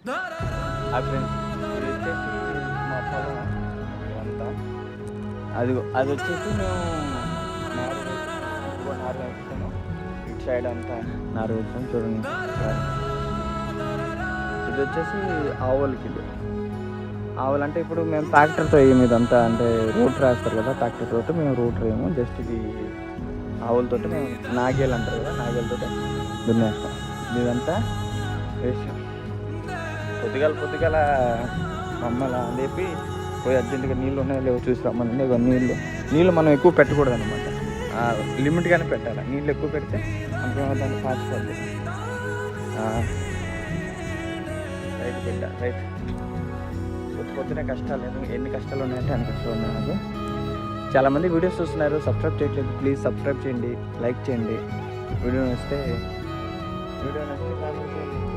Friends ఇది వచ్చేసి మా పొలం అంతా అది వచ్చేసి మేము నారు వేస్తాము. ఇటు సైడ్ అంతా నారు వేస్తాం చూడండి. ఇది వచ్చేసి ఆవులకి. ఆవులు అంటే ఇప్పుడు మేము ట్రాక్టర్తో వేయము ఇదంతా, అంటే రోడ్ వేస్తారు కదా ట్రాక్టర్ తోటి, మేము రోడ్ వేయము. జస్ట్ ఇది ఆవులతో మేము నాగేలు అంటారు కదా, నాగేలతో దున్నేస్తాం. ఇదంతా వేసాం. పొద్దుగాల మమ్మల్ని అని చెప్పి పోయి అర్జెంటుగా నీళ్ళు ఉన్నాయో లేవో చూసి రమ్మనండి. నీళ్ళు మనం ఎక్కువ పెట్టకూడదు అనమాట, లిమిట్గానే పెట్టాలి. నీళ్ళు ఎక్కువ పెడితే దాన్ని పాచిపోద్ది. రైట్ పొద్దునే కష్టాలు ఎన్ని కష్టాలు ఉన్నాయంటే అన్ని కష్టాలు ఉన్నాయి నాకు. చాలామంది వీడియోస్ చూస్తున్నారు, సబ్స్క్రైబ్ చేయట్లేదు. ప్లీజ్ సబ్స్క్రైబ్ చేయండి, లైక్ చేయండి. వీడియో నచ్చితే కామెంట్ చేయండి.